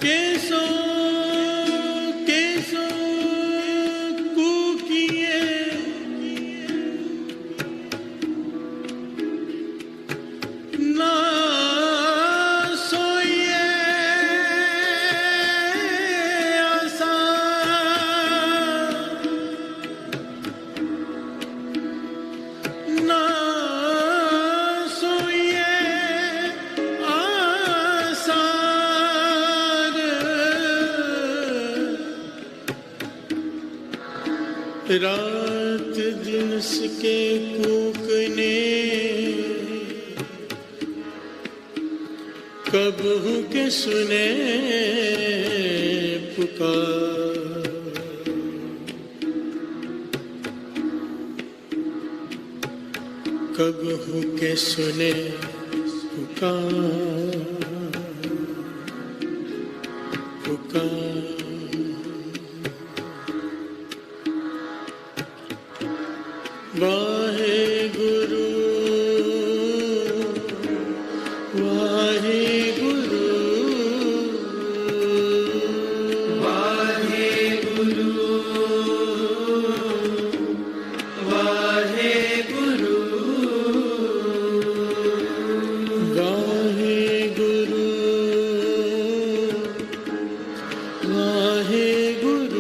केसो केसो कुकिए ना सोइए आसा ना सोइए रात दिन के कूकने कब हूँ के सुने पुकार कब हूँ के सुने पुकार पुकार वाहे गुरु वाहे गुरु वाहे गुरु वाहे गुरु वाहे गुरु वाहे गुरु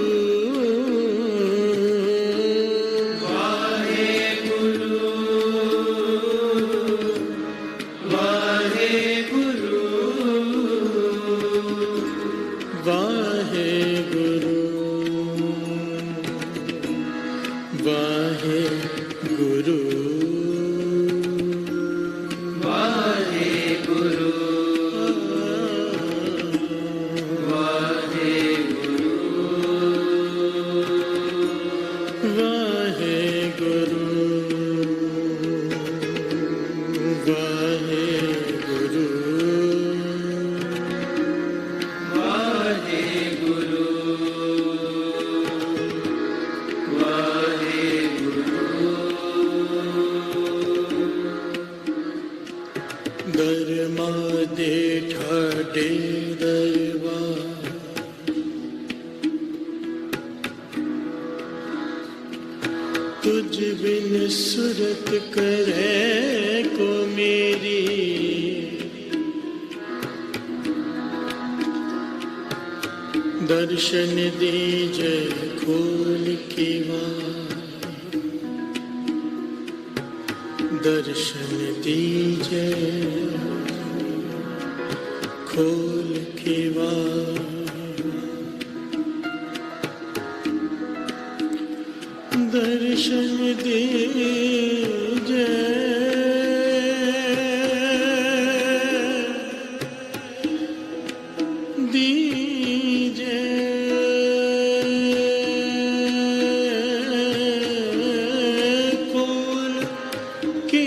वाहे गुरु वाहे गुरु वाहे गुरु वाहे गुरु वाहे गुरु वाहे गुरु दरमा दे ठाडे दरवा तुझ बिन सुरत करे को मेरी दर्शन दीजे खोल की दर्शन दीजे खोल के दर्शन दीजे दीजे खोल के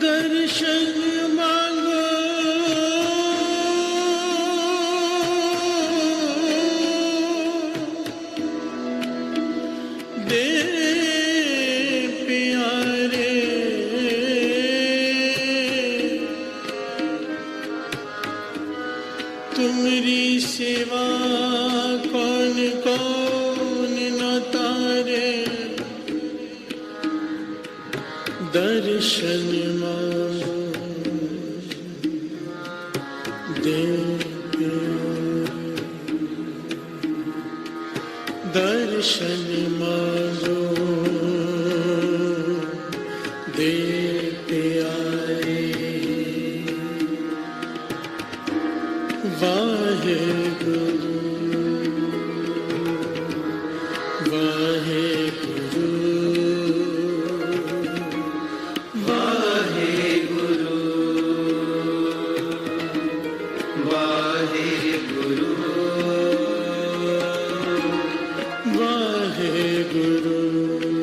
दर्शन मांगो दे प्यारे तुम्हारी सेवा कौन कौन न तारे दर्शन मांगो दे दर्शन मांगो दे प्यारे वाहे गुरु वाहे गुरु वाहे गुरु वाहे गुरु वाहे गुरु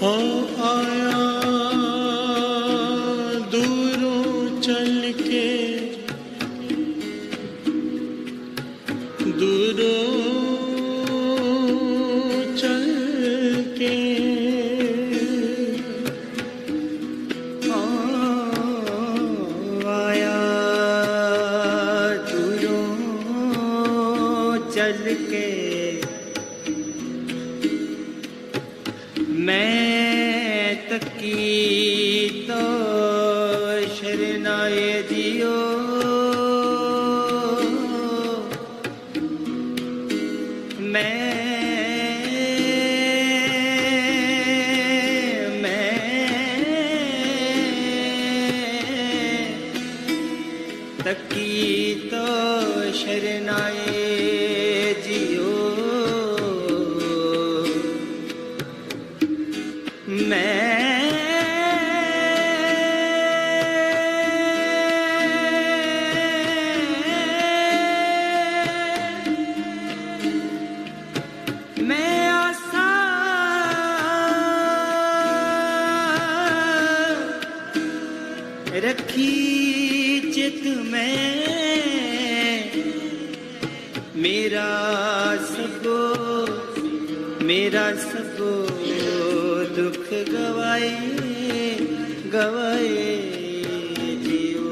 हो आया दूरों चल के, दूरों चल के आया दूरों चल के, मैं तकी तो शरनाए जियो, मैं तकी तो शरनाए जियो, मैं आशा रखी चित में, मेरा सबो दुख गवाए गवाए जियो।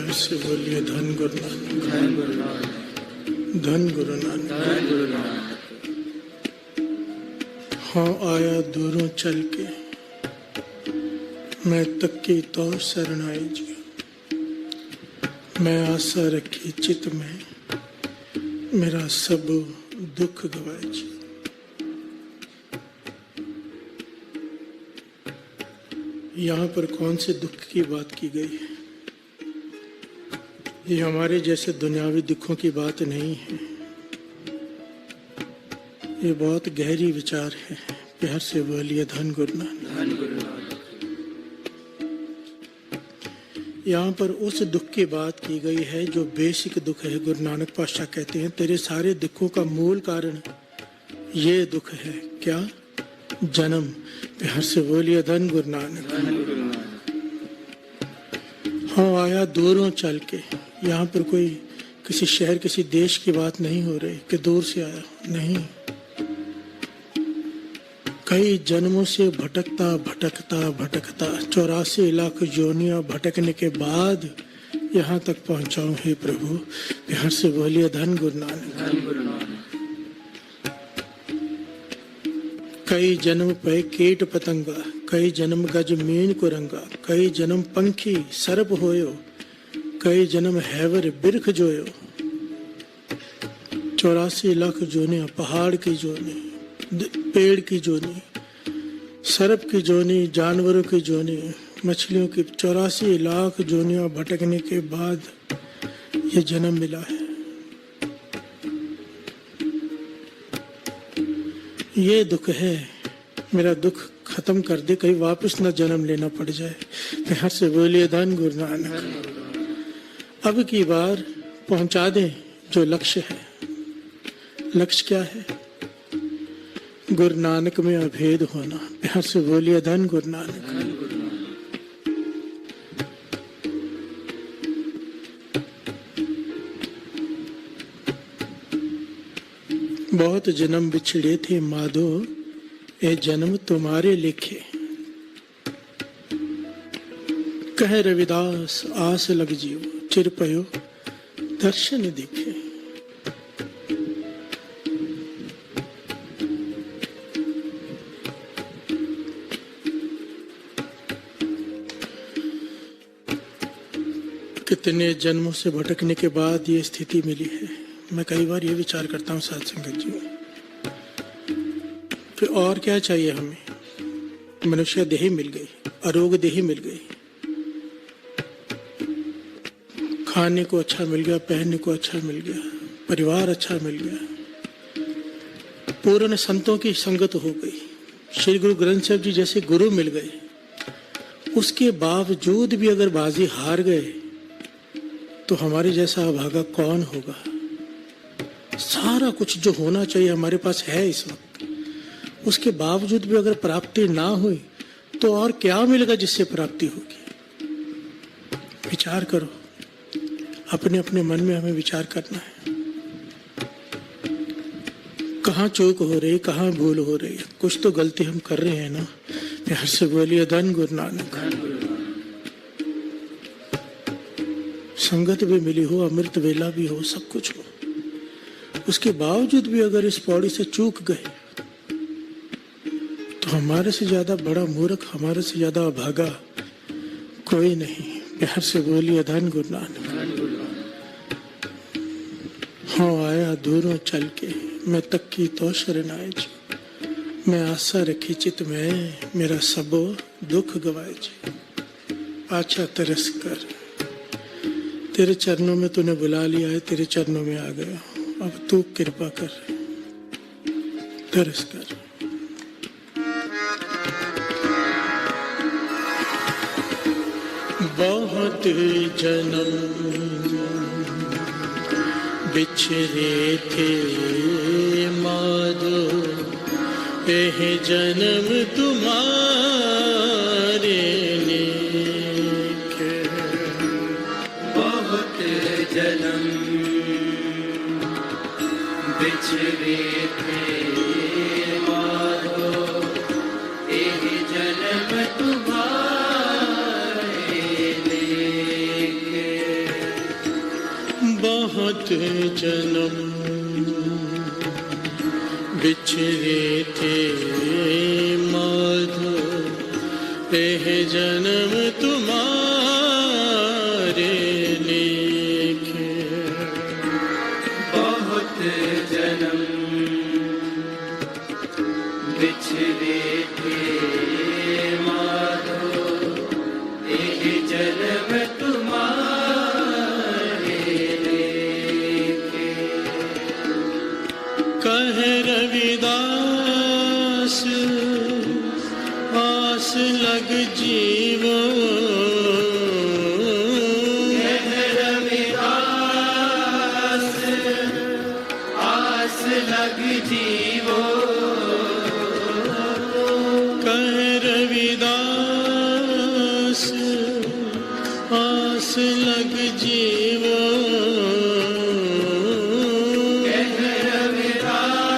ऐसे बोलिए धन गुरु नानक, धन गुरु नानक, धन गुरु नानक। धन गुरु नानक। हाँ आया दूरों चल के, मैं तकी तो शरणाई जी, मैं आशा रखी चित में, मेरा सब दुख गवाए जी। यहाँ पर कौन से दुख की बात की गई है? ये हमारे जैसे दुनियावी दुखों की बात नहीं है, ये बहुत गहरी विचार है। प्यार से बोलिए धन गुरु नानक, धन गुरु नानक। यहाँ पर उस दुख की बात की गई है जो बेसिक दुख है। गुरु नानक पातशाह कहते हैं तेरे सारे दुखों का मूल कारण ये दुख है। क्या? जन्म। प्यार से बोलिए धन गुरु नानक, धन गुरु नानक। हाँ आया दूरों चल के, यहाँ पर कोई किसी शहर किसी देश की बात नहीं हो रही कि दूर से आया, नहीं। कई जन्मों से भटकता भटकता भटकता 84 लाख योनियां भटकने के बाद यहाँ तक पहुँचाऊं हे प्रभु। प्यार से बोलिए धन गुरु नानक, धन गुरु नानक। कई जन्म पे कीट पतंगा, कई जन्म गज मीन कुरंगा, कई जन्म पंखी सर्प होयो, कई जन्म हैवर बिरख जोयो। 84 लाख जोनियां, पहाड़ की जोनी, पेड़ की जोनी, सर्प की जोनी, जानवरों की जोनी, मछलियों की 84 लाख जोनियां भटकने के बाद ये जन्म मिला है। ये दुख है, मेरा दुख खत्म कर दे, कहीं वापस न जन्म लेना पड़ जाए। प्यार से बोलिए धन गुरु नानक। अब की बार पहुंचा दें जो लक्ष्य है। लक्ष्य क्या है? गुरु नानक में अभेद होना। प्यार से बोलिए धन गुरु नानक। बहुत जन्म बिछड़े थे माधो, ये जन्म तुम्हारे लिखे। कह रविदास आस लग जियो, चिर पयो दर्शन दिखे। कितने जन्मों से भटकने के बाद ये स्थिति मिली है। मैं कई बार ये विचार करता हूँ साथ संगत जी, फिर और क्या चाहिए हमें? मनुष्य देही मिल गई, आरोग्य देही मिल गई, खाने को अच्छा मिल गया, पहनने को अच्छा मिल गया, परिवार अच्छा मिल गया, पूर्ण संतों की संगत हो गई, श्री गुरु ग्रंथ साहब जी जैसे गुरु मिल गए। उसके बावजूद भी अगर बाजी हार गए तो हमारे जैसा अभागा कौन होगा? सारा कुछ जो होना चाहिए हमारे पास है इस वक्त, उसके बावजूद भी अगर प्राप्ति ना हुई तो और क्या मिलेगा जिससे प्राप्ति होगी? विचार करो, अपने अपने मन में हमें विचार करना है। कहाँ चूक हो रही, कहाँ भूल हो रही है, कुछ तो गलती हम कर रहे हैं ना। प्यार से बोलिए धन गुरु नानक। संगत भी मिली हो, अमृत वेला भी हो, सब कुछ हो, उसके बावजूद भी अगर इस पौड़ी से चूक गए तो हमारे से ज्यादा बड़ा मूर्ख, हमारे से ज्यादा अभागा कोई नहीं। प्यार से बोलिए धन गुरु नानक। हाँ आया दूरों चल के, मैं तक की तो शरण आए जी। मैं आशा रखी चित में, मेरा सबो दुख गवाए जी। पाछा तरस कर, तेरे चरणों में तूने बुला लिया है, तेरे चरणों में आ गया, अब तू कृपा कर, तरस कर। बहुत जन्म बिछड़े थे माधो, एह जन्म तुम्हारे लेके। बहुत जन्म बिछड़े थे माधो, एक जन्म तुम्हारे लेके। बहुत जन्म बिछड़े थे माधो, एह जन्म तुम्हारे लेके। बहुत जन्म बिछड़े थे माधो, एक जन्म तुम्हारे लेके। कह रविदास आस लग जीवो, कह रविदास आस लग जीवो, कह रविदास आस लग जीवो। कह रविदास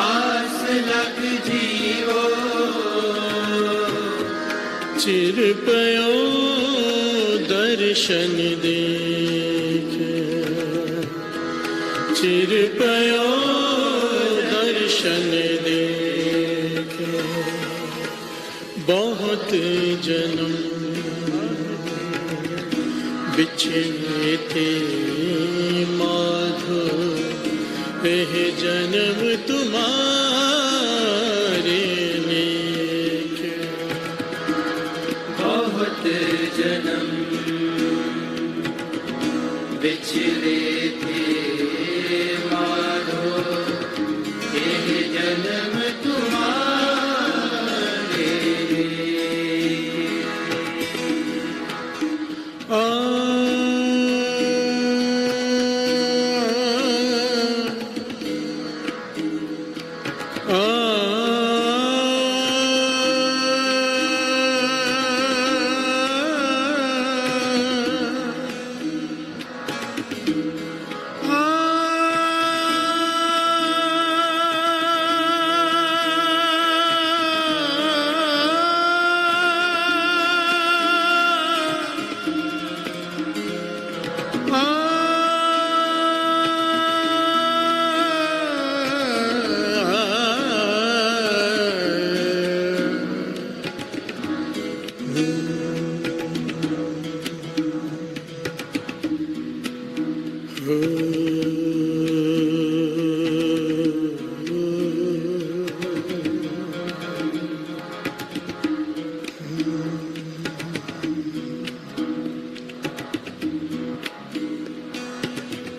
आस लग जीवो। चिर पयो दर्शन देख, चिर पयो दर्शन देख। बहुत जन्म बिछड़े थे माधो, एह जन्म तुम्हारे लेके। बहुत जन्म बिछड़े थे माधो, एक जन्म तुम्हारे लेके। आ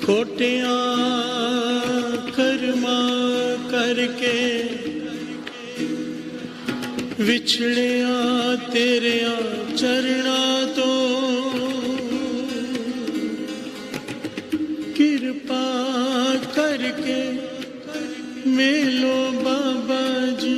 कोटियां कर्मा करके विछड़िया तेरिया चरणा तो, करके मेलो बाबा जी।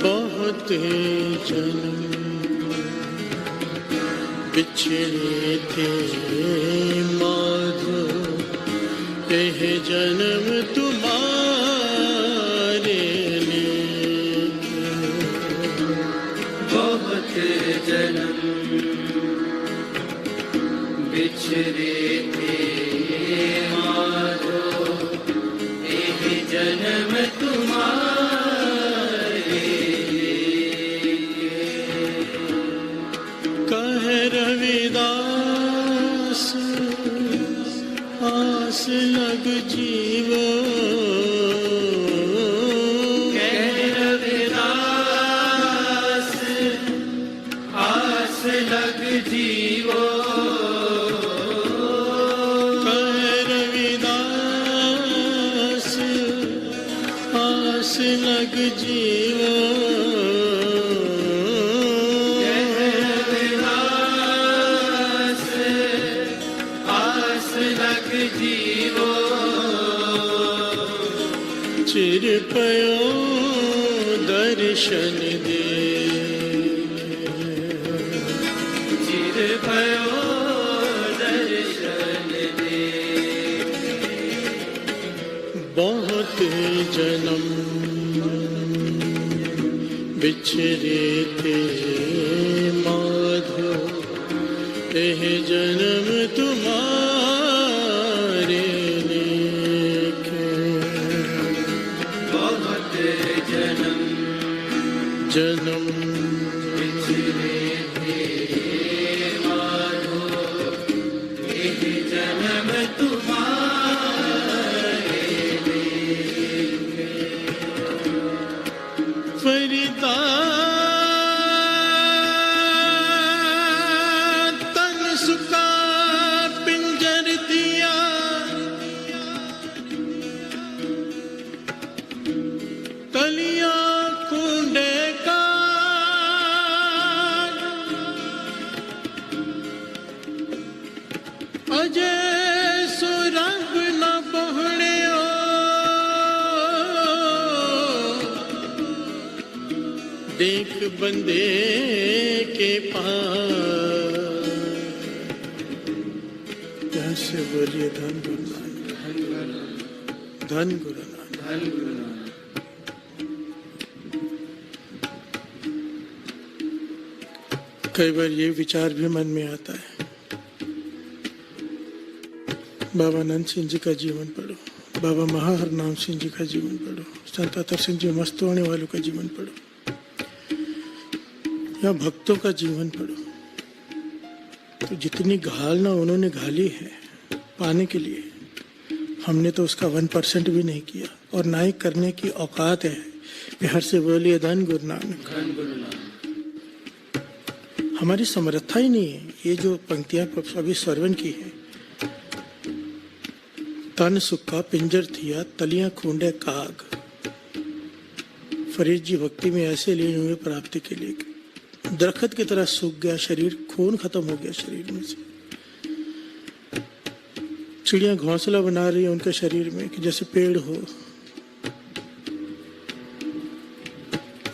बहुत जन्म बिछड़े थे माधो, यह जन्म तुम्हारे लिए। बहुत जन्म बिछड़े थे माधो, यह जन्म तुम्हारे कह रविदास आस लग जीवो, कह रविदास आस लग जीवो, कह रविदास आस लग जीवो। जीवो चिर पयो दर्शन दे, चिर पयो दर्शन दे। बहुत जन्म बिछड़े थे माधो, यह जन्म तुम्हारे लेके। बहुत जन्म जन्म बिछड़े थे माधो, यह जन्म तुम्हारे लेके। फरीदा तन सुखा पिंजर दिया, तलिया कुंडे का अजय सुरंग न बहने देख बंदे के पास। यहाँ से बोलिए धन गुरु नानक, धन गुरु नानक। धन गुरु नानक। कई बार ये विचार भी मन में आता है, बाबा नंद सिंह जी का जीवन पढ़ो, बाबा महाहरनाम सिंह जी का जीवन पढ़ो, संत अतर सिंह जी मस्तवाणी वालों का जीवन पढ़ो, या भक्तों का जीवन पढ़ो, तो जितनी घालना उन्होंने घाली है पाने के लिए, हमने तो उसका 1% भी नहीं किया, और ना ही करने की औकात है। बिहार से बोलिए धन गुरु नानक। धन गुरु नानक। हमारी समर्था ही नहीं है। ये जो पंक्तियां अभी श्रवण की है, तन सुक्का पिंजर थिया तलियां खूंडे काग। फरीद जी भक्ति में ऐसे लीन हुए प्राप्ति के लिए, दरख्त की तरह सूख गया शरीर, खून खत्म हो गया शरीर में से। चिड़ियां घोंसला बना रही है उनके शरीर में कि जैसे पेड़ हो।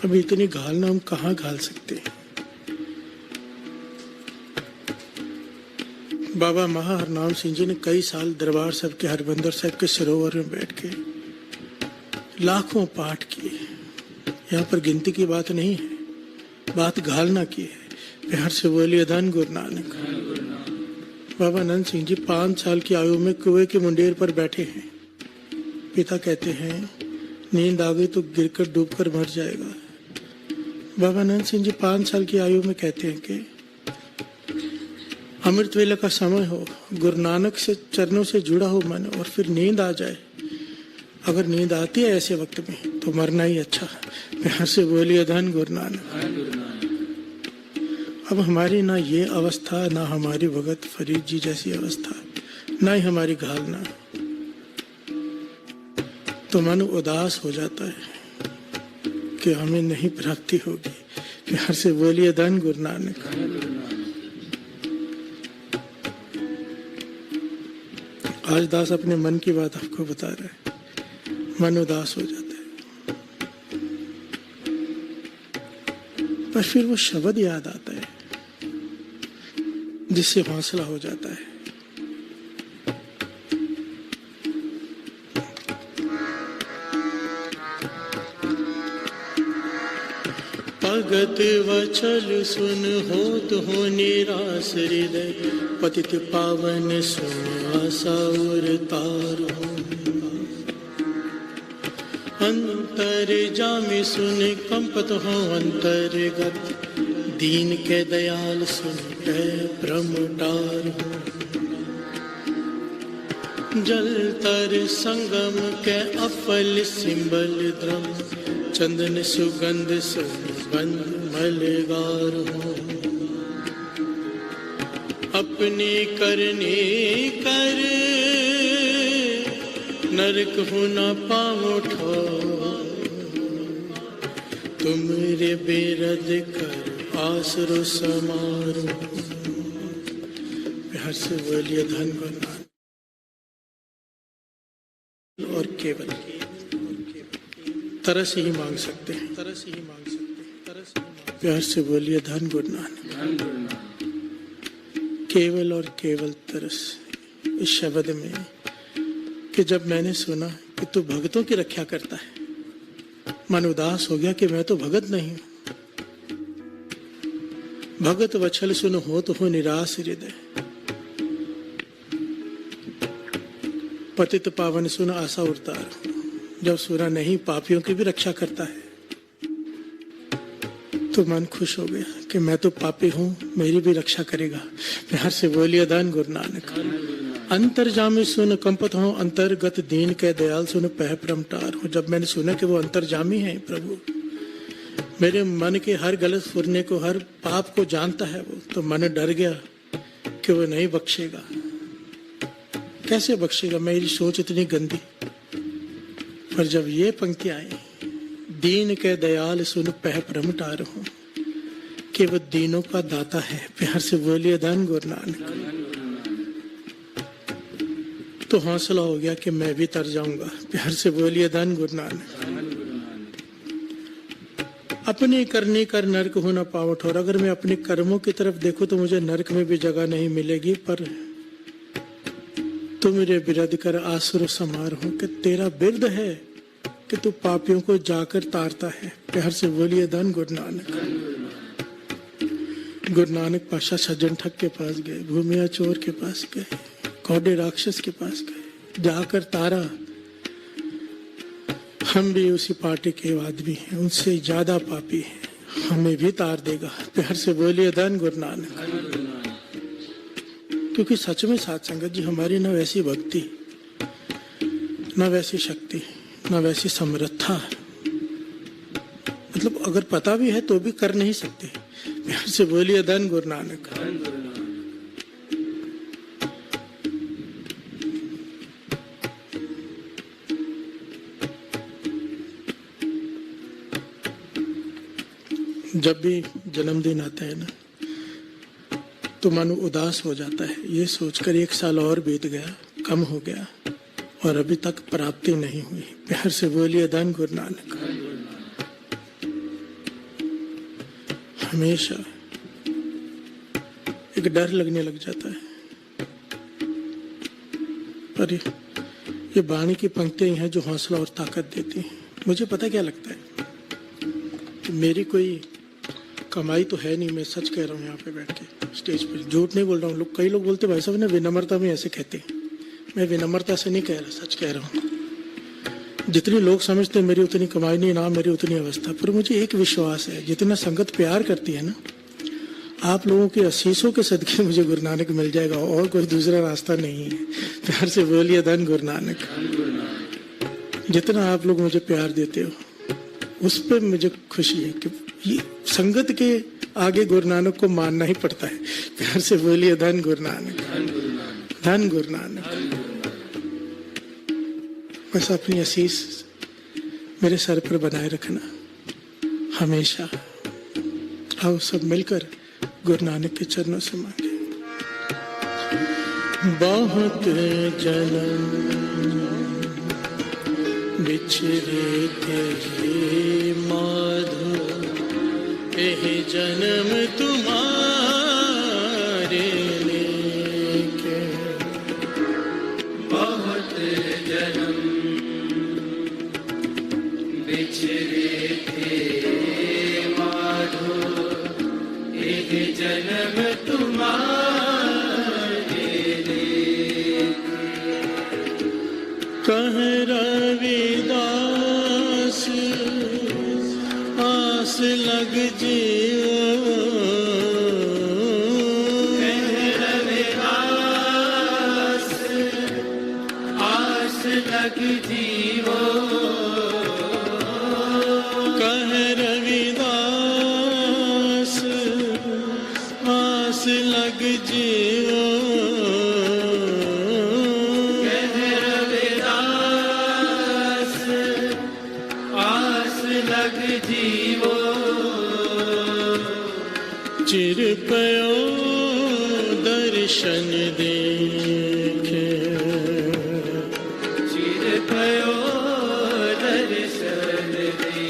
अभी इतनी घालना हम कहाँ घाल सकते हैं। बाबा महाहरनाम सिंह जी ने कई साल दरबार साहब के हरबंदर साहब के सरोवर में बैठ के लाखों पाठ किए। यहाँ पर गिनती की बात नहीं है, बात घालना की है। बिहार से बोलिए धन गुरु नानक। बाबा नंद सिंह जी 5 साल की आयु में कुएं के मुंडेर पर बैठे हैं। पिता कहते हैं नींद आ गई तो गिरकर डूबकर मर जाएगा। बाबा नंद सिंह जी 5 साल की आयु में कहते हैं कि अमृत वेला का समय हो, गुरु नानक से चरणों से जुड़ा हो मन, और फिर नींद आ जाए। अगर नींद आती है ऐसे वक्त में तो मरना ही अच्छा है। बिहार से बोलिए धन गुरु नानक। अब हमारी ना ये अवस्था, ना हमारी भगत फरीद जी जैसी अवस्था, ना ही हमारी घालना, तो मन उदास हो जाता है कि हमें नहीं प्राप्ति होगी। प्यार से बोलिए धन गुरु नानक। आज दास अपने मन की बात आपको बता रहे हैं, मन उदास हो जाता है, पर फिर वो शब्द याद आता है जिससे हौसला हो जाता है। भगत वचल सुन होत हो निराश हृदय, पतित पावन सुन आशा और तार हो। अंतर जामि सुन कंपत हो अंतर्गत, दीन के दयाल सुन के प्रमटार हो। जल तर संगम के अफल सिंबल द्रम, चंदन सुगंध सुन बंद मलगार हो। अपने करने कर नरक हो न पाओ ठो, तुम रे बेरद कर आसरो समारो। प्यार से बोलिए धन गुरु नानक। और केवल तरस ही मांग सकते हैं, तरस ही मांग सकते हैं, तरस ही मांग। प्यार से बोलिए धन गुरु नानक। केवल और केवल तरस इस शब्द में, कि जब मैंने सुना कि तू भगतों की रक्षा करता है, मन उदास हो गया कि मैं तो भगत नहीं हूं। भगत वछल सुन हो तो हो निराश हृदय, पतित पावन सुन आशा उतार। जब सुना नहीं पापियों की भी रक्षा करता है, तो मन खुश हो गया कि मैं तो पापी हूं, मेरी भी रक्षा करेगा। प्यार से बोलिए धन गुरु नानक। अंतर्जामी सुन कंपत हो अंतर्गत, दीन के दयाल सुन पह प्रमटार हो। जब मैंने सुना कि वो अंतर्जामी है प्रभु, मेरे मन के हर गलत फुरने को, हर पाप को जानता है वो, तो मन डर गया कि वो नहीं बख्शेगा। कैसे बख्शेगा, मेरी सोच इतनी गंदी। पर जब ये पंक्तियां आई, दीन के दयाल सुन पह प्रमटार हो, कि वो दीनों का दाता है। प्यार से बोलिए धन गुरु नानक। तो हौसला हो गया कि मैं भी तर जाऊंगा। प्यार से बोलिए धन गुरु नानक। अपने करने कर नरक हो न पावट हो। अगर मैं अपने कर्मों की तरफ देखूं तो मुझे नरक में भी जगह नहीं मिलेगी, पर तू मेरे बिरद कर आसुर समार हो, कि तेरा बिरद है कि तू पापियों को जाकर तारता है। प्यार से बोलिए धन गुरु नानक। गुरु नानक पाशा सज्जन ठग के पास गए, भूमिया चोर के पास गए, कौड़े राक्षस के पास गए, जाकर तारा। हम भी उसी पार्टी के आदमी हैं, उनसे ज्यादा पापी हैं, हमें भी तार देगा। प्यार से बोलिए धन गुरु नानक। क्योंकि सच में साथ संगत जी, हमारी न वैसी भक्ति, न वैसी शक्ति, न वैसी समर्था, मतलब अगर पता भी है तो भी कर नहीं सकते। प्यार से बोलिए धन गुरु नानक। जब भी जन्मदिन आता है ना, तो मन उदास हो जाता है, ये सोचकर 1 साल और बीत गया, कम हो गया, और अभी तक प्राप्ति नहीं हुई। प्यार से बोलिए धन गुरु नानक। हमेशा एक डर लगने लग जाता है, पर ये वाणी की पंक्तियां हैं जो हौसला और ताकत देती हैं। मुझे पता क्या लगता है कि मेरी कोई कमाई तो है नहीं, मैं सच कह रहा हूँ यहाँ पे बैठ के स्टेज पर, झूठ नहीं बोल रहा हूँ। कई लोग बोलते भाई साहब ने विनम्रता में ऐसे कहते हैं, मैं विनम्रता से नहीं कह रहा, सच कह रहा हूँ। जितनी लोग समझते हैं मेरी उतनी कमाई नहीं, ना मेरी उतनी अवस्था, पर मुझे एक विश्वास है, जितना संगत प्यार करती है ना, आप लोगों के आशीषों के सदके मुझे गुरु नानक मिल जाएगा, और कोई दूसरा रास्ता नहीं है। प्यार से बोलिए धन गुरु नानक। जितना आप लोग मुझे प्यार देते हो, उस पर मुझे खुशी है कि ये संगत के आगे गुरु नानक को मानना ही पड़ता है। प्यार से बोलिए धन गुरु नानक, धन गुरु नानक। बस अपनी आशीष मेरे सर पर बनाए रखना हमेशा। आओ सब मिलकर गुरु नानक के चरणों से मांगे। बहुत जन्म बिछड़े थे माधो, एह जन्म तुम्हारे लेके। बहुत जन्म बिछड़े थे माधो, एक जन्म तुम्हारे कह रविदास आस लग जियो, रविदास आस लग जीवो, कह रविदास आस लग जियो। जीवो चिर पयो दर्शन देखे, चिर पयो दर्शन दे।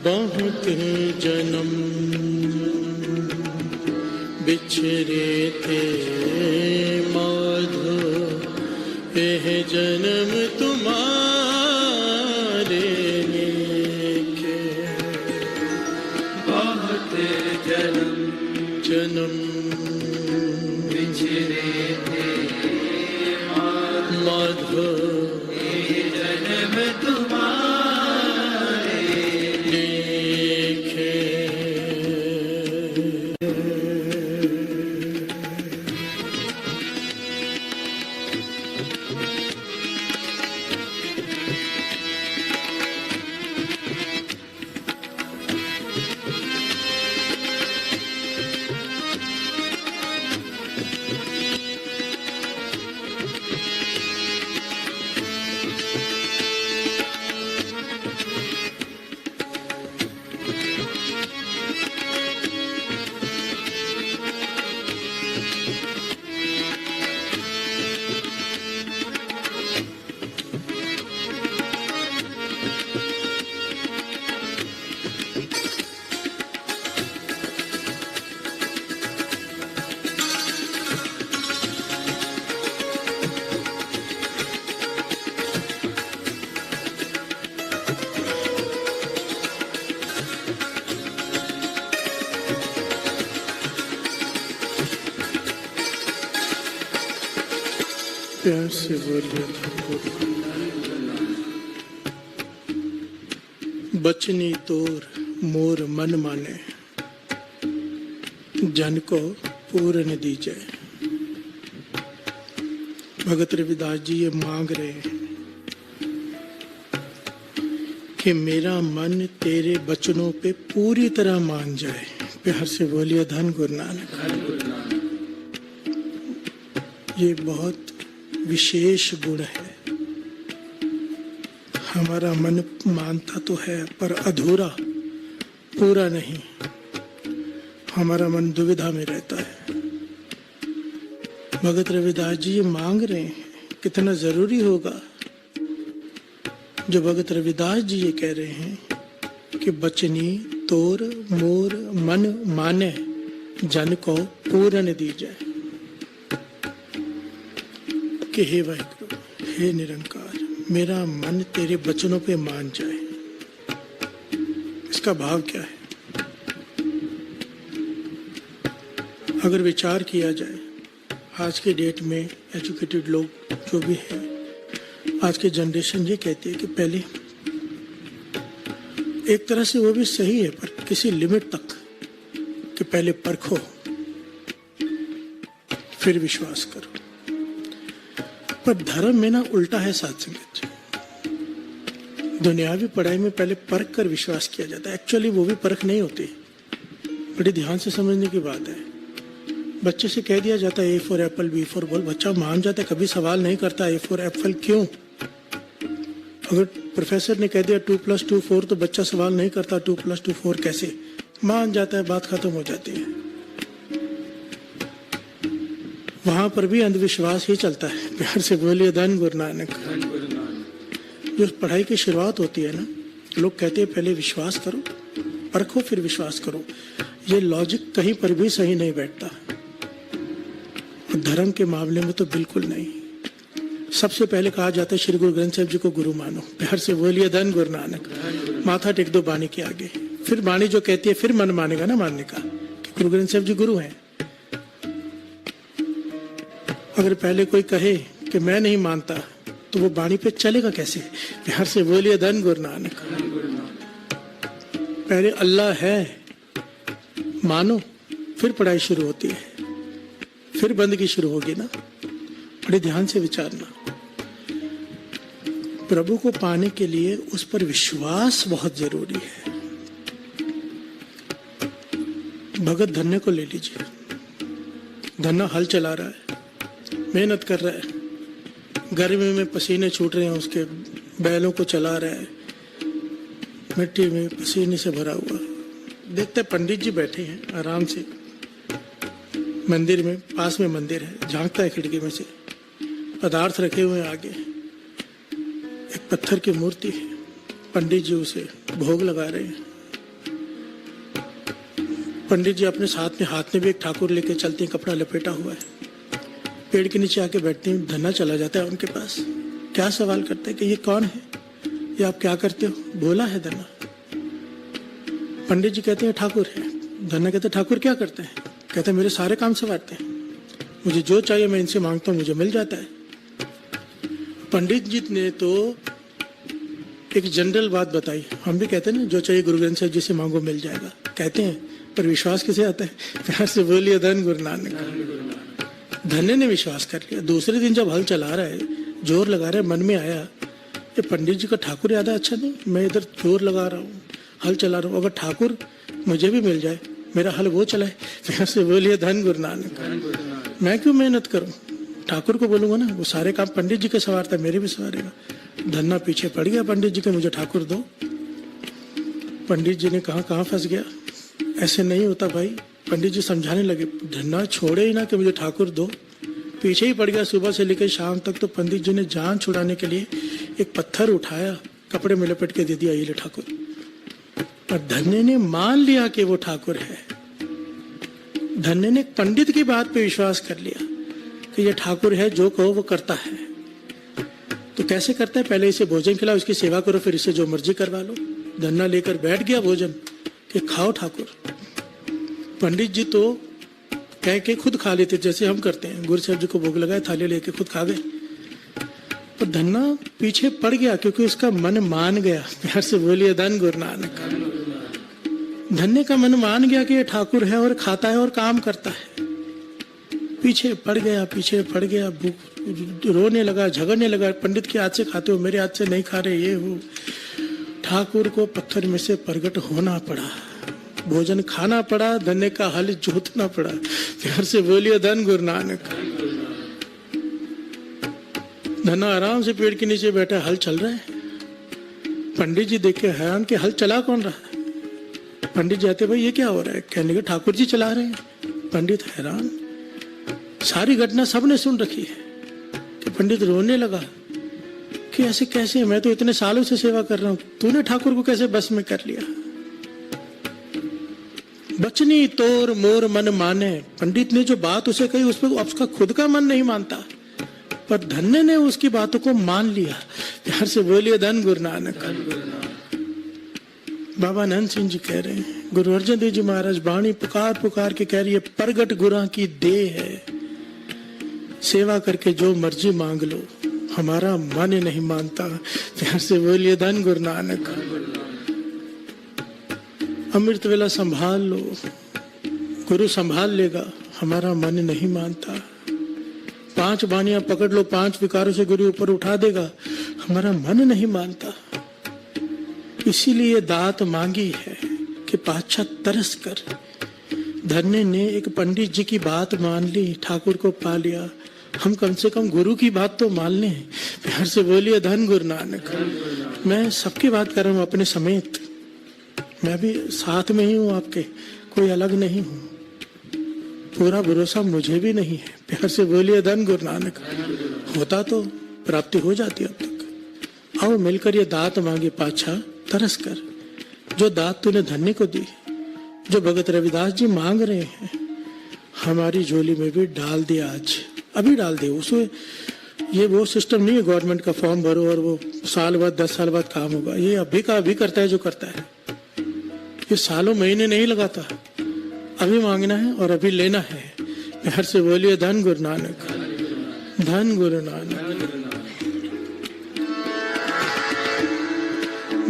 बहुत जन्म बिछड़े थे माधो, एह जन्म तुम्हारे लेके। बहुत जन्म बिछड़े थे माधो, ये जन्म तुम्हारे लेके। प्यार से बोलिए बचनी तोर मोर मन माने, जन को पूर्ण दीजे। भगत रविदास जी ये मांग रहे हैं कि मेरा मन तेरे बचनों पे पूरी तरह मान जाए। प्यार से बोलिए धन गुरु नानक। ये बहुत विशेष गुण है। हमारा मन मानता तो है पर अधूरा, पूरा नहीं। हमारा मन दुविधा में रहता है। भगत रविदास जी ये मांग रहे हैं, कितना जरूरी होगा जो भगत रविदास जी ये कह रहे हैं कि बचनी तोर मोर मन माने, जन को पूर्ण दी जाए। कि हे वाहिगुरु, हे निरंकार, मेरा मन तेरे बचनों पे मान जाए। इसका भाव क्या है? अगर विचार किया जाए, आज के डेट में एजुकेटेड लोग जो भी है, आज की जनरेशन ये कहती है कि पहले, एक तरह से वो भी सही है पर किसी लिमिट तक, कि पहले परखो फिर विश्वास करो। पर धर्म में ना उल्टा है साथ संगत। दुनियावी पढ़ाई में पहले परख कर विश्वास किया जाता है। एक्चुअली वो भी परख नहीं होती, बड़ी ध्यान से समझने की बात है। बच्चे से कह दिया जाता है A for apple B for ball, बच्चा मान जाता है, कभी सवाल नहीं करता ए फॉर एप्पल क्यों। अगर प्रोफेसर ने कह दिया 2 + 2 4 तो बच्चा सवाल नहीं करता 2 + 2 4 कैसे, मान जाता है, बात खत्म हो जाती है। वहां पर भी अंधविश्वास ही चलता है। प्यार से बोलिए धन गुरु नानक। जो पढ़ाई की शुरुआत होती है ना, लोग कहते हैं पहले विश्वास करो, परखो फिर विश्वास करो। ये लॉजिक कहीं पर भी सही नहीं बैठता, और धर्म के मामले में तो बिल्कुल नहीं। सबसे पहले कहा जाता है श्री गुरु ग्रंथ साहिब जी को गुरु मानो। प्यार से बोलिए धन गुरु नानक। माथा टेक दो बाणी के आगे, फिर बाणी जो कहती है फिर मन मानेगा ना मानने का कि गुरु ग्रंथ साहिब जी गुरु हैं। अगर पहले कोई कहे कि मैं नहीं मानता तो वो बाणी पे चलेगा कैसे। प्यार से बोलिए धन गुरु नानक। पहले अल्लाह है मानो, फिर पढ़ाई शुरू होती है, फिर बंदगी शुरू होगी ना। बड़े ध्यान से विचारना। प्रभु को पाने के लिए उस पर विश्वास बहुत जरूरी है। भगत धन्य को ले लीजिए। धन्ना हल चला रहा है, मेहनत कर रहा है, गर्मी में पसीने छूट रहे हैं, उसके बैलों को चला रहा है, मिट्टी में पसीने से भरा हुआ। देखते पंडित जी बैठे हैं आराम से मंदिर में, पास में मंदिर है, झांकता है खिड़की में से, पदार्थ रखे हुए हैं आगे, एक पत्थर की मूर्ति है, पंडित जी उसे भोग लगा रहे हैं। पंडित जी अपने साथ में हाथ में भी एक ठाकुर लेके चलते हैं, कपड़ा लपेटा हुआ है, पेड़ के नीचे आके बैठते हैं। धन्ना चला जाता है उनके पास, क्या सवाल करते हैं कि ये कौन है, ये आप क्या करते हो। बोला है धन्ना। पंडित जी कहते हैं ठाकुर है। धन्ना कहते हैं ठाकुर क्या करते हैं। कहते हैं मेरे सारे काम संवारते हैं, मुझे जो चाहिए मैं इनसे मांगता हूँ, मुझे मिल जाता है। पंडित जी ने तो एक जनरल बात बताई, हम भी कहते हैं ना जो चाहिए गुरु ग्रंथ साहिब जी से मांगो मिल जाएगा, कहते हैं, पर विश्वास किसे आता है। प्यार से बोलिए धन गुरु नानक। धन्य ने विश्वास कर लिया। दूसरे दिन जब हल चला रहा है, जोर लगा रहा है, मन में आया ये पंडित जी का ठाकुर याद है, अच्छा नहीं मैं इधर जोर लगा रहा हूँ, हल चला रहा हूँ, अगर ठाकुर मुझे भी मिल जाए, मेरा हल वो चलाए। प्यार से बोलिए धन गुरु नानक। मैं क्यों मेहनत करूं, ठाकुर को बोलूंगा ना, वो सारे काम पंडित जी के सवारता, मेरे भी सवारेगा। धन्ना पीछे पड़ गया पंडित जी के, मुझे ठाकुर दो। पंडित जी ने कहा कहाँ फंस गया, ऐसे नहीं होता भाई। पंडित जी समझाने लगे, धन्ना छोड़े ही ना कि मुझे ठाकुर दो। पीछे ही पड़ गया सुबह से लेकर शाम तक। तो पंडित जी ने जान छुड़ाने के लिए एक पत्थर उठाया, कपड़े में लपेट के दे दिया, ये ले ठाकुर। और धन्य ने मान लिया कि वो ठाकुर है। धन्य ने पंडित की बात पे विश्वास कर लिया कि ये ठाकुर है, जो कहो वो करता है। तो कैसे करता है, पहले इसे भोजन खिलाओ, इसकी सेवा करो, फिर इसे जो मर्जी करवा लो। धन्ना लेकर बैठ गया भोजन कि खाओ ठाकुर। पंडित जी तो कह के खुद खा लेते जैसे हम करते हैं, गुरु साहब जी को भोग लगाए, थाली लेके खुद खा गए। पर धन्ना पीछे पड़ गया क्योंकि उसका मन मान गया। प्यार से बोलिए धन गुरु नानक। धन्य का मन मान गया कि ये ठाकुर है और खाता है और काम करता है। पीछे पड़ गया, पीछे पड़ गया, रोने लगा, झगड़ने लगा, पंडित के हाथ से खाते हो, मेरे हाथ से नहीं खा रहे, ये हो। ठाकुर को पत्थर में से प्रकट होना पड़ा, भोजन खाना पड़ा, धन्य का हल जोतना पड़ा। प्यार से बोलिए धन गुरु नानक। धन्ना आराम से पेड़ के नीचे बैठा, हल चल रहा है। पंडित जी देख के हैरान कि हल चला कौन रहा है। पंडित जी आते, भाई ये क्या हो रहा है। कहने लगे ठाकुर जी चला रहे हैं। पंडित हैरान, सारी घटना सबने सुन रखी है। कि पंडित रोने लगा कि ऐसे कैसे, मैं तो इतने सालों से सेवा कर रहा हूं, तूने ठाकुर को कैसे बस में कर लिया। बचनी तोर मोर मन माने। पंडित ने जो बात उसे कही उस पर उसका खुद का मन नहीं मानता, पर धन्य ने उसकी बातों को मान लिया। प्यार से बोलिए धन गुरु नानक। बाबा नंद सिंह जी कह रहे हैं, गुरु अर्जन देव जी महाराज बाणी पुकार पुकार के कह रही है, प्रगट गुरा की देह है, सेवा करके जो मर्जी मांग लो, हमारा मन नहीं मानता। प्यार से बोलिए धन गुरु नानक। अमृत वेला संभाल लो, गुरु संभाल लेगा, हमारा मन नहीं मानता। 5 बानियां पकड़ लो, 5 विकारों से गुरु ऊपर उठा देगा, हमारा मन नहीं मानता। इसीलिए दात मांगी है कि पाछा तरस कर। धन्य ने एक पंडित जी की बात मान ली, ठाकुर को पा लिया। हम कम से कम गुरु की बात तो मान लें। प्यार से बोलिए धन गुरु नानक। मैं सबकी बात कर रहा हूँ अपने समेत, मैं भी साथ में ही हूँ आपके, कोई अलग नहीं हूँ। पूरा भरोसा मुझे भी नहीं है। प्यार से बोलिए धन गुरु नानक। होता तो प्राप्ति हो जाती अब तक। आओ मिलकर ये दात मांगे पाछा तरस कर। जो दात तूने धन्य को दी, जो भगत रविदास जी मांग रहे हैं, हमारी झोली में भी डाल दिया। आज अभी डाल दे उसमें। ये वो सिस्टम नहीं है गवर्नमेंट का फॉर्म भरो और वो साल बाद 10 साल बाद काम होगा। ये अभी का अभी करता है जो करता है। ये सालों महीने नहीं लगाता। अभी मांगना है और अभी लेना है। प्यार से बोलिए धन गुरु नानक, धन गुरु नानक।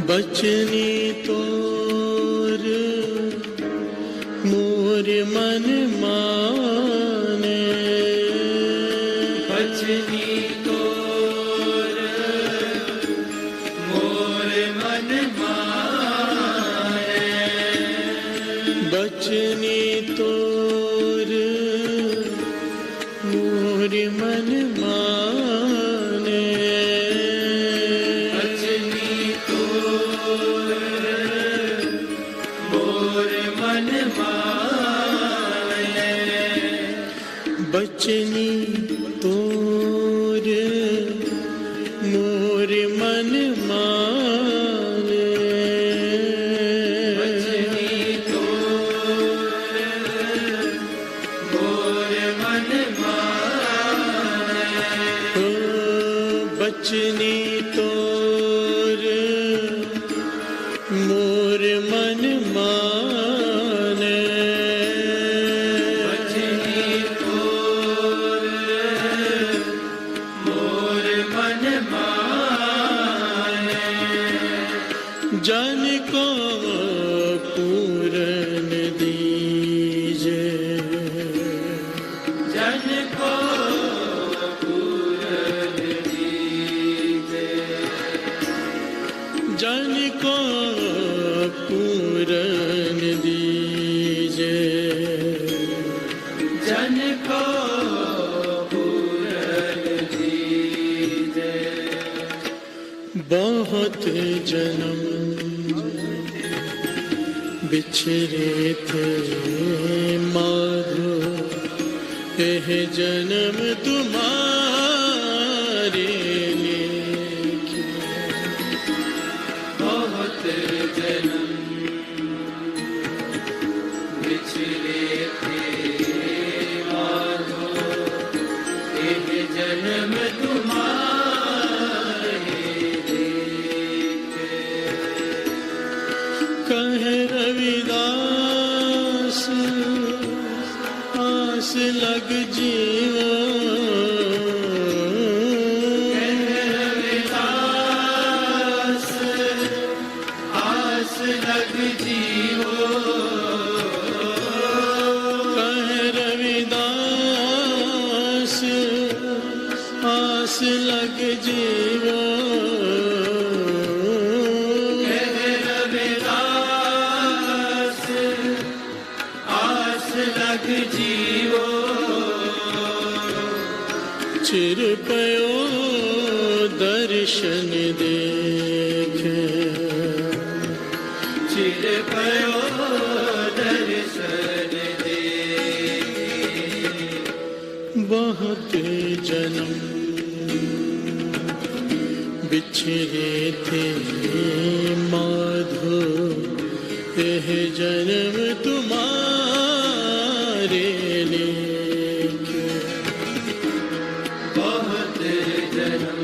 बचनी तोर मोर मन माने, बचनी तोर मोर मन माने, बचनी तोर मोर मन माने, बचनी तोर मोर मन माने, बचनी तोर मोर मन माने, बचनी तोर मोर मन माने, ओ बचनी तोर मोर मन माने, बचनी तोर मोर मन माने, जन को पूरन दीजे, जन को पूरन दीजे, जन को पूरन दीजे, जन को पूरन दीजे, बहुत जन्म बिछड़े थे माधो, यह जन्म तुम्हारे लेके। बहुत जन्म बिछड़े थे माधो, एक जन्म तुम्हारे लेके। कहे रविदास आस लग जीवा, रविदास आस लग जीवो, कहे रविदास आस लग जीवा, रविदास आस लग जीवो, चिर पयो दर्शन देखे, चिर पयो दर्शन दे। बहुत जन्म बिछड़े थे माधो, यह जन्म तुम्हारे लेके। बहुत जन्म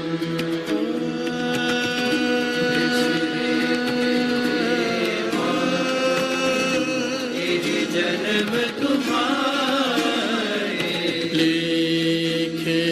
जन्म तुम्हारे लेके।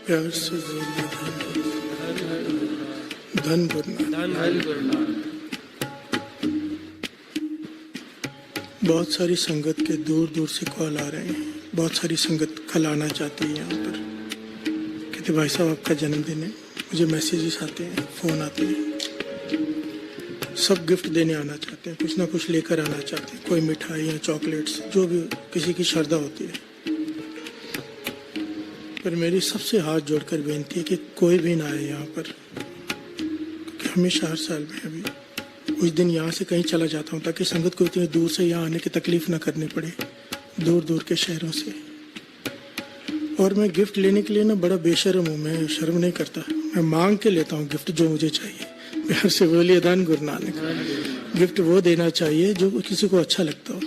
प्यार से बोलिए धन गुरु नानक। धन गुरु नानक। बहुत सारी संगत के दूर दूर से कॉल आ रहे हैं। बहुत सारी संगत कल आना चाहती है यहाँ पर। कहते भाई साहब आपका जन्मदिन है। मुझे मैसेजेस आते हैं, फ़ोन आते हैं। सब गिफ्ट देने आना चाहते हैं, कुछ ना कुछ लेकर आना चाहते हैं। कोई मिठाई या चॉकलेट्स, जो भी किसी की श्रद्धा होती है। पर मेरी सबसे हाथ जोड़कर बेनती है कि कोई भी ना आए यहाँ पर, क्योंकि हमेशा हर साल में अभी उस दिन यहाँ से कहीं चला जाता हूँ ताकि संगत को इतनी दूर से यहाँ आने की तकलीफ ना करनी पड़े, दूर दूर के शहरों से। और मैं गिफ्ट लेने के लिए ना बड़ा बेशर्म हूँ, मैं शर्म नहीं करता। मैं मांग के लेता हूँ गिफ्ट जो मुझे चाहिए। प्यार से बोलिए धन गुरु नानक। गिफ्ट वो देना चाहिए जो किसी को अच्छा लगता हो।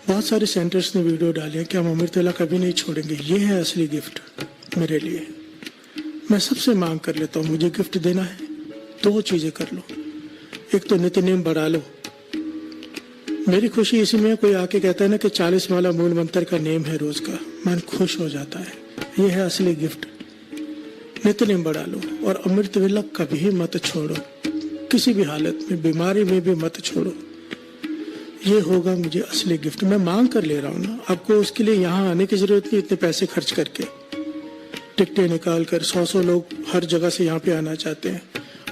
बहुत सारे सेंटर्स ने वीडियो डाले कि हम अमृतवेला कभी नहीं छोड़ेंगे। ये है असली गिफ्ट मेरे लिए। मैं सबसे मांग कर लेता हूँ, मुझे गिफ्ट देना है तो वो चीज़ें कर लो। एक तो नित्य नेम बढ़ा लो। मेरी खुशी इसी में कोई आके कहता है ना कि 40 माला मूल मंत्र का नेम है रोज का, मन खुश हो जाता है। ये है असली गिफ्ट। नित्य नेम बढ़ा लो और अमृतवेला कभी मत छोड़ो, किसी भी हालत में, बीमारी में भी मत छोड़ो। ये होगा मुझे असली गिफ्ट। मैं मांग कर ले रहा हूँ ना, आपको उसके लिए यहाँ आने की जरूरत नहीं। इतने पैसे खर्च करके टिकटें निकाल कर 100 लोग हर जगह से यहाँ पे आना चाहते हैं।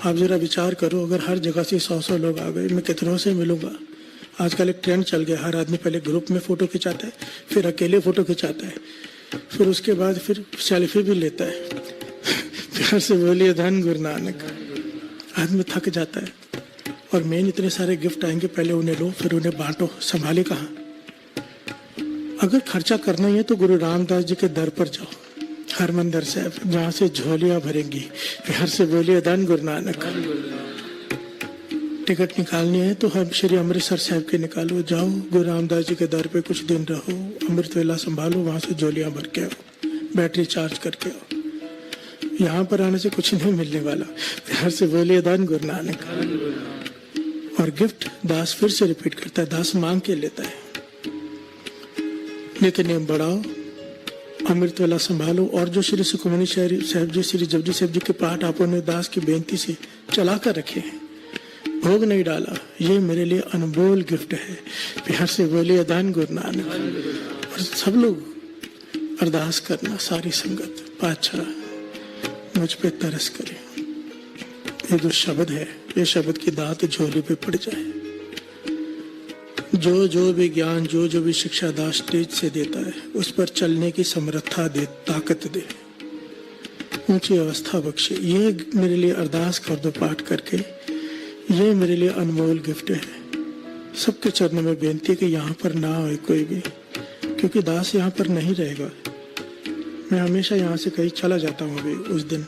आप जरा विचार करो, अगर हर जगह से 100 लोग आ गए, मैं कितनों से मिलूंगा। आजकल एक ट्रेंड चल गया, हर आदमी पहले ग्रुप में फोटो खिंचाता है, फिर अकेले फोटो खिंचाता है, फिर उसके बाद फिर सेल्फी भी लेता है। प्यार से बोलिए धन गुरु नानक। आदमी थक जाता है। और मेन इतने सारे गिफ्ट आएंगे, पहले उन्हें लो फिर उन्हें बांटो, संभाले कहाँ। अगर खर्चा करना ही है तो गुरु रामदास जी के दर पर जाओ, हरमंदिर साहब, जहाँ से झोलियां भरेंगी। प्यार से बोलिए धन गुरु नानक। टिकट निकालनी है तो हम श्री अमृतसर साहब के निकालो, जाओ गुरु रामदास जी के दर पे कुछ दिन रहो, अमृतवेला संभालो, वहां से झोलियां भर के आओ, बैटरी चार्ज करके आओ। यहाँ पर आने से कुछ नहीं मिलने वाला। प्यार से बोलिए धन गुरु नानक। और गिफ्ट दास फिर से रिपीट करता है, दास मांग के लेता है। नित्य नेम बढ़ाओ, अमृतवेला संभालो। और जो श्री सुखमनी साहब जी, श्री जपजी साहब जी के पाठ आपने दास की बेनती से चला कर रखे हैं, भोग नहीं डाला, ये मेरे लिए अनमोल गिफ्ट है। प्यार से बोलिए धन गुरु नानक। और सब लोग अरदास करना, सारी संगत, पातशाह मुझ पे तरस करे। ये जो शब्द है, ये शब्द की दात झोली पे पड़ जाए। जो भी ज्ञान, जो भी शिक्षा दास स्टेज से देता है, उस पर चलने की समर्था दे, ताकत दे, ऊंची अवस्था बख्शे। ये मेरे लिए अरदास कर दो पाठ करके। ये मेरे लिए अनमोल गिफ्ट है। सबके चरणों में बेनती है कि यहाँ पर ना आए कोई भी, क्योंकि दास यहाँ पर नहीं रहेगा। मैं हमेशा यहाँ से कहीं चला जाता हूँ अभी उस दिन,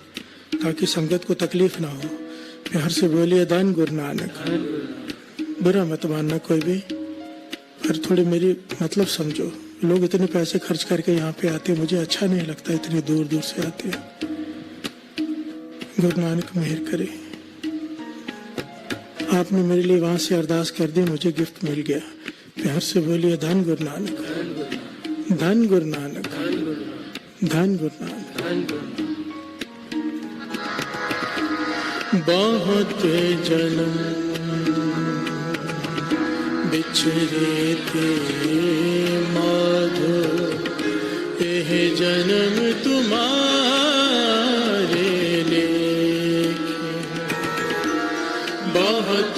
ताकि संगत को तकलीफ ना हो। प्यार से बोलिए धन गुरु नानक। बुरा मत मानना कोई भी, पर थोड़ी मेरी मतलब समझो। लोग इतने पैसे खर्च करके यहाँ पे आते हैं, मुझे अच्छा नहीं लगता, इतनी दूर दूर से आते हैं। गुरु नानक मेहर करे। आपने मेरे लिए वहां से अरदास कर दी, मुझे गिफ्ट मिल गया। प्यार से बोलिए धन गुरु नानक, धन गुरु नानक, धन गुरु नानक। बहुत जन्म बिछड़े थे माधो, यह जन्म तुम्हारे लेखे। बहुत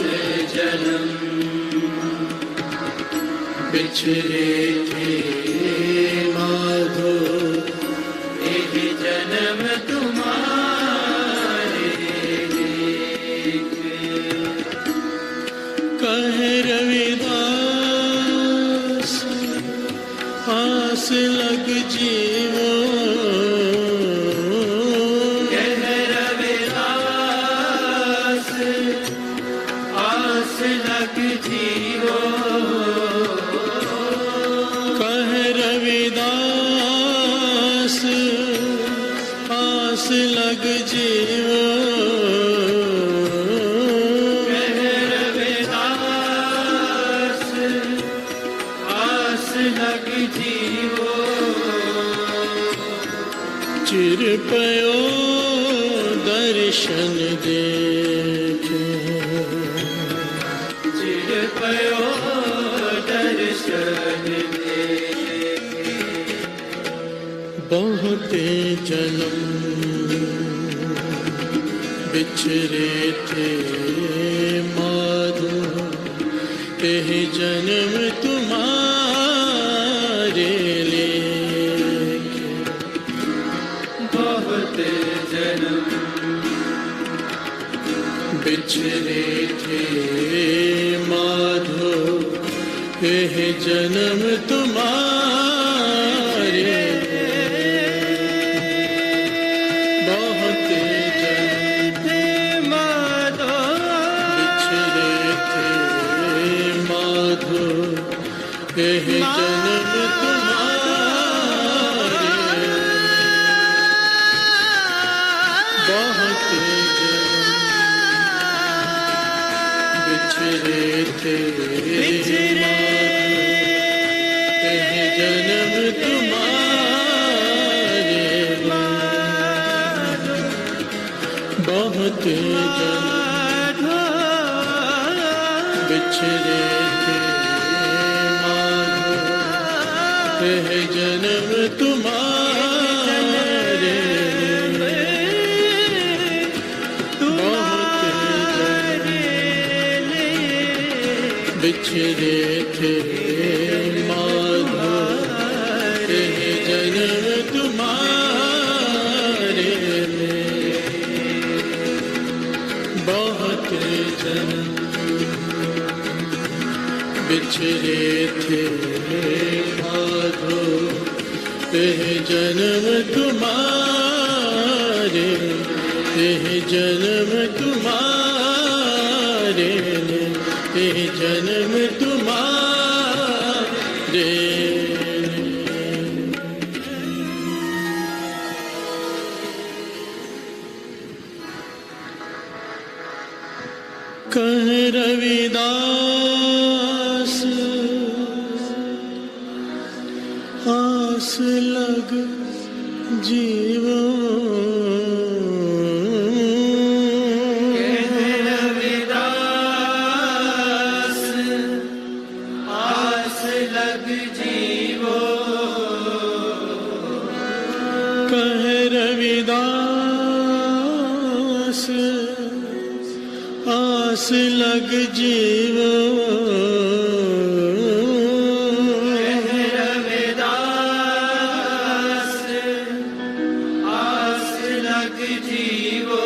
जन्म बिछड़े थे माधो, एक जन्म तुम्हारे लेखे। कहे रविदास आस लग जीवो, कह रविदास आस लग जीवो, कहे रविदास आस लग जीवो। चिर पयो दर्शन देखे, चिर पयो दर्शन देखे। बहुते जन्म बिछरे थे माधो, यह जन्म तुम्हारे लेके। बहुत जन्म बिछरे थे माधो, यह जन्म तुम्हारे। बहुत जन्म माधो बिछरे थे माधो, यह जन्म तुम्हारे। बहुत जन्म बिछरे थे माधो, यह जन्म तुम्हारे। बहुत जन्म बिछरे थे माधो, यह जन्म तुम्हारे। बहुत जन्म बिछरे थे माधो, यह जन्म तुम्हारे। बहुत जन्म बिछरे थे माधो, यह जन्म तुम्हारे। यह जन्म तुम्हारे, यह जन्म तुम्हारे। कह रविदास आस लग जीवो, रविदास आस लग जीवो। कह रविदास आस लग जीवो। रविदास आस लग जीवो।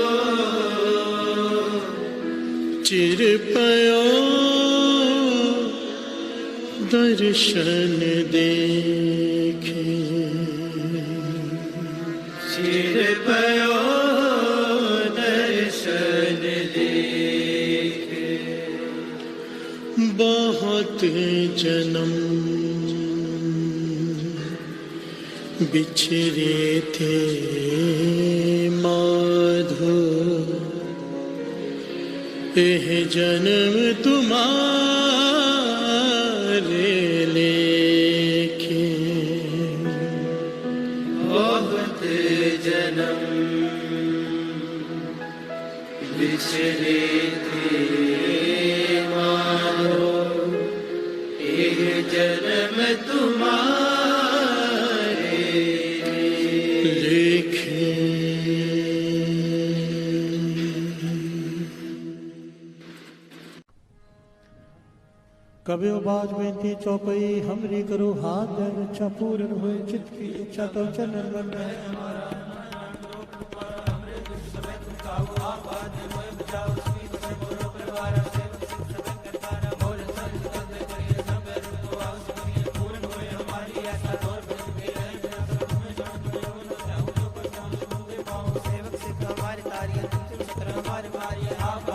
चिर पयो दर्शन देखे, चिर पयो दर्शन देखे। बहुत जन्म बिछरे थे माधो, यह जन्म तुम्हारे लेके। बहुत जन्म बिछरे थे माधो, एक जन्म तुम्हारे लेखे। कबियो बाज बेनती चौपई हमरी करो हाथ दर इच्छा पूर्ण हुए चित्त की इच्छा तो चरण बन हमारे तारियां तुम चित्र हमारे मारिया आप